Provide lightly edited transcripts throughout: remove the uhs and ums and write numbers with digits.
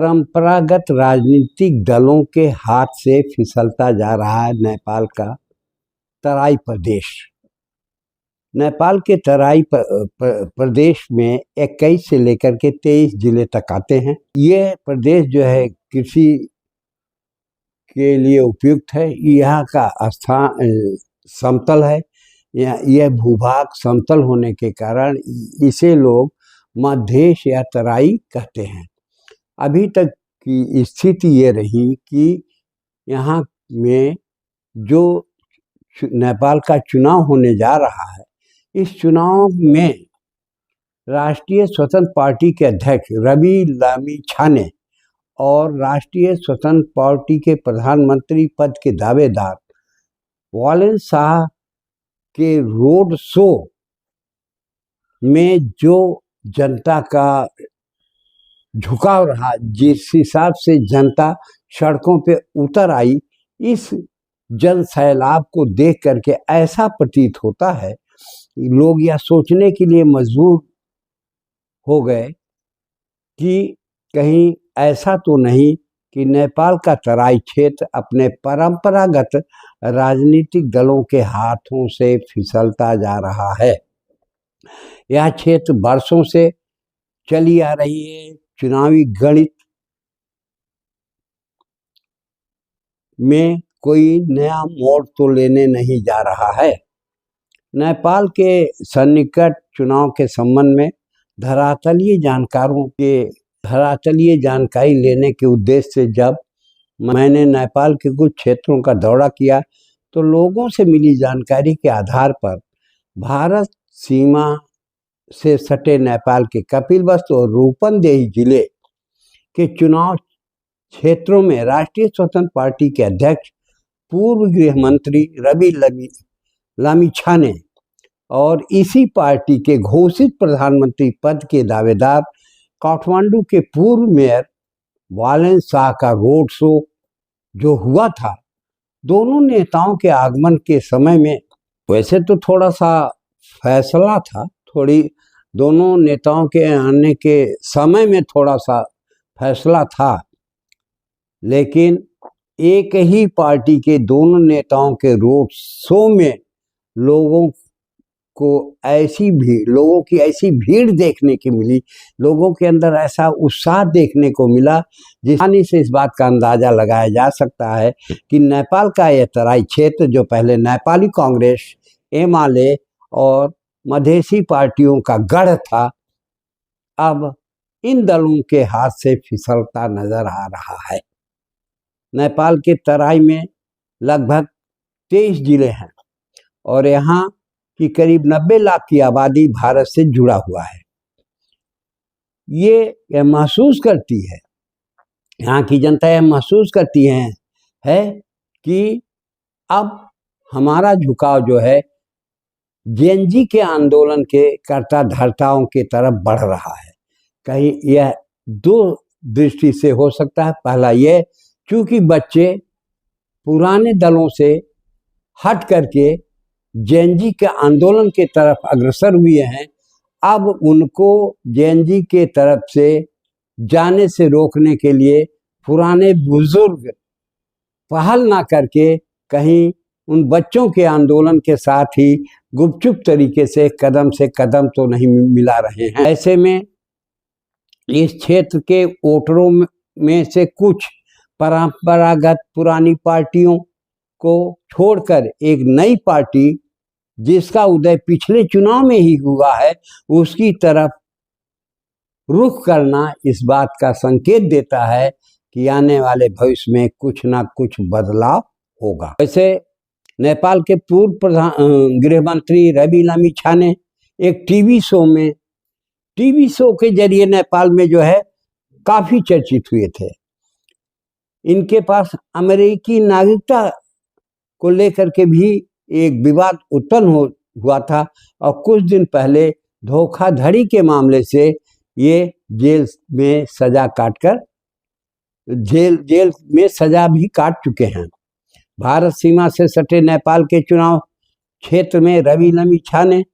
परंपरागत राजनीतिक दलों के हाथ से फिसलता जा रहा है नेपाल का तराई प्रदेश। नेपाल के तराई प्रदेश में 21 से लेकर के 23 जिले तक आते हैं। ये प्रदेश जो है कृषि के लिए उपयुक्त है। यहाँ का स्थान समतल है। यह भूभाग समतल होने के कारण इसे लोग मध्यदेश या तराई कहते हैं। अभी तक की स्थिति ये रही कि यहाँ में जो नेपाल का चुनाव होने जा रहा है, इस चुनाव में राष्ट्रीय स्वतंत्र पार्टी के अध्यक्ष रवि लामिछाने और राष्ट्रीय स्वतंत्र पार्टी के प्रधानमंत्री पद के दावेदार वालेन शाह के रोड शो में जो जनता का झुकाव रहा, जिस हिसाब से जनता सड़कों पे उतर आई, इस जन सैलाब को देख करके ऐसा प्रतीत होता है, लोग यह सोचने के लिए मजबूर हो गए कि कहीं ऐसा तो नहीं कि नेपाल का तराई क्षेत्र अपने परंपरागत राजनीतिक दलों के हाथों से फिसलता जा रहा है। यह क्षेत्र वर्षों से चली आ रही है। चुनावी गणित में कोई नया मोड़ तो लेने नहीं जा रहा है। नेपाल के सन्निकट चुनाव के संबंध में धरातलीय जानकारी लेने के उद्देश्य से जब मैंने नेपाल के कुछ क्षेत्रों का दौरा किया, तो लोगों से मिली जानकारी के आधार पर भारत सीमा से सटे नेपाल के कपिलवस्तु और रूपन्देही जिले के चुनाव क्षेत्रों में राष्ट्रीय स्वतंत्र पार्टी के अध्यक्ष पूर्व गृह मंत्री रवि लामिछाने और इसी पार्टी के घोषित प्रधानमंत्री पद के दावेदार काठमांडू के पूर्व मेयर वालेन शाह का रोड शो जो हुआ था, दोनों नेताओं के आगमन के समय में वैसे तो थोड़ा सा फैसला था, दोनों नेताओं के आने के समय में थोड़ा सा फैसला था, लेकिन एक ही पार्टी के दोनों नेताओं के रोड शो में लोगों की ऐसी भीड़ देखने की मिली, लोगों के अंदर ऐसा उत्साह देखने को मिला, जिससे से इस बात का अंदाजा लगाया जा सकता है कि नेपाल का यह तराई क्षेत्र जो पहले नेपाली कांग्रेस, एमाले और मधेसी पार्टियों का गढ़ था, अब इन दलों के हाथ से फिसलता नजर आ रहा है। नेपाल के तराई में लगभग 23 जिले हैं और यहाँ की करीब 90 लाख की आबादी भारत से जुड़ा हुआ है। यह महसूस करती है, यहाँ की जनता यह महसूस करती है कि अब हमारा झुकाव जो है जेएनजी के आंदोलन के कर्ता धर्ताओं की तरफ बढ़ रहा है। कहीं यह दो दृष्टि से हो सकता है। पहला यह, चूंकि बच्चे पुराने दलों से हट करके जेएनजी के आंदोलन के तरफ अग्रसर हुए हैं, अब उनको जेएनजी के तरफ से जाने से रोकने के लिए पुराने बुजुर्ग पहल ना करके कहीं उन बच्चों के आंदोलन के साथ ही गुपचुप तरीके से कदम तो नहीं मिला रहे हैं। ऐसे में इस क्षेत्र के वोटरों में से कुछ परंपरागत पुरानी पार्टियों को छोड़कर एक नई पार्टी जिसका उदय पिछले चुनाव में ही हुआ है, उसकी तरफ रुख करना इस बात का संकेत देता है कि आने वाले भविष्य में कुछ ना कुछ बदलाव होगा। वैसे नेपाल के पूर्व गृह मंत्री रवि लामिछाने एक टीवी शो के जरिए नेपाल में जो है काफी चर्चित हुए थे। इनके पास अमेरिकी नागरिकता को लेकर के भी एक विवाद उत्पन्न हुआ था और कुछ दिन पहले धोखाधड़ी के मामले से ये जेल में सजा भी काट चुके हैं। भारत सीमा से सटे नेपाल के चुनाव क्षेत्र में रवि लामिछाने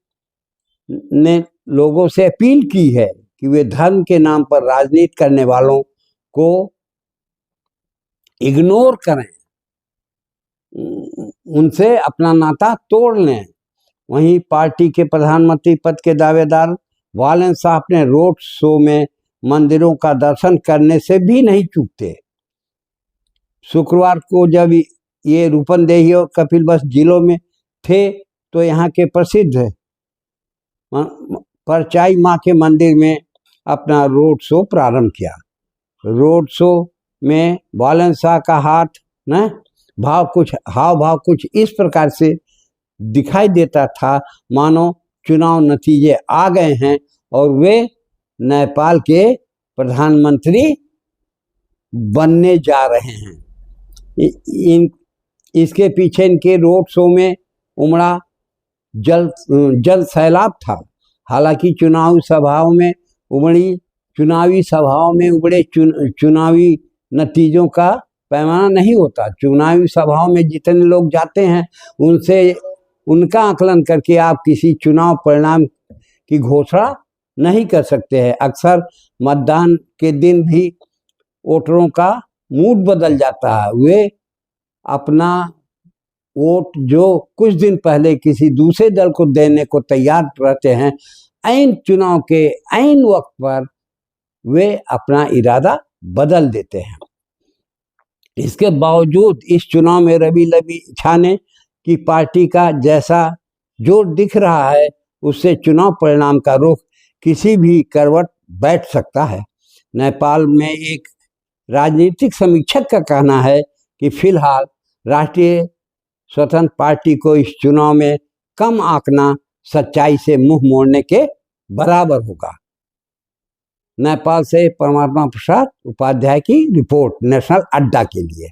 ने लोगों से अपील की है कि वे धर्म के नाम पर राजनीति करने वालों को इग्नोर करें, उनसे अपना नाता तोड़ लें। वहीं पार्टी के प्रधानमंत्री पद के दावेदार वालेंस शाह अपने रोड शो में मंदिरों का दर्शन करने से भी नहीं चूकते। शुक्रवार को जब ये रूपंदेही और कपिलवस्तु जिलों में थे तो यहाँ के प्रसिद्ध परचाई माँ के मंदिर में अपना रोड शो प्रारंभ किया। रोड शो में वालेंस शाह का हाव भाव कुछ इस प्रकार से दिखाई देता था मानो चुनाव नतीजे आ गए हैं और वे नेपाल के प्रधानमंत्री बनने जा रहे हैं। इसके पीछे इनके रोड शो में उमड़ा जल सैलाब था। हालांकि चुनावी सभाओं में उमड़े चुनावी नतीजों का पैमाना नहीं होता। चुनावी सभाओं में जितने लोग जाते हैं उनसे उनका आकलन करके आप किसी चुनाव परिणाम की घोषणा नहीं कर सकते हैं। अक्सर मतदान के दिन भी वोटरों का मूड बदल जाता है। वे अपना वोट जो कुछ दिन पहले किसी दूसरे दल को देने को तैयार रहते हैं, ऐन चुनाव के ऐन वक्त पर वे अपना इरादा बदल देते हैं। इसके बावजूद इस चुनाव में रवि छाने की पार्टी का जैसा जोर दिख रहा है उससे चुनाव परिणाम का रुख किसी भी करवट बैठ सकता है। नेपाल में एक राजनीतिक समीक्षक का कहना है कि फिलहाल राष्ट्रीय स्वतंत्र पार्टी को इस चुनाव में कम आंकना सच्चाई से मुंह मोड़ने के बराबर होगा। नेपाल से परमात्मा प्रसाद उपाध्याय की रिपोर्ट, नेशनल अड्डा के लिए।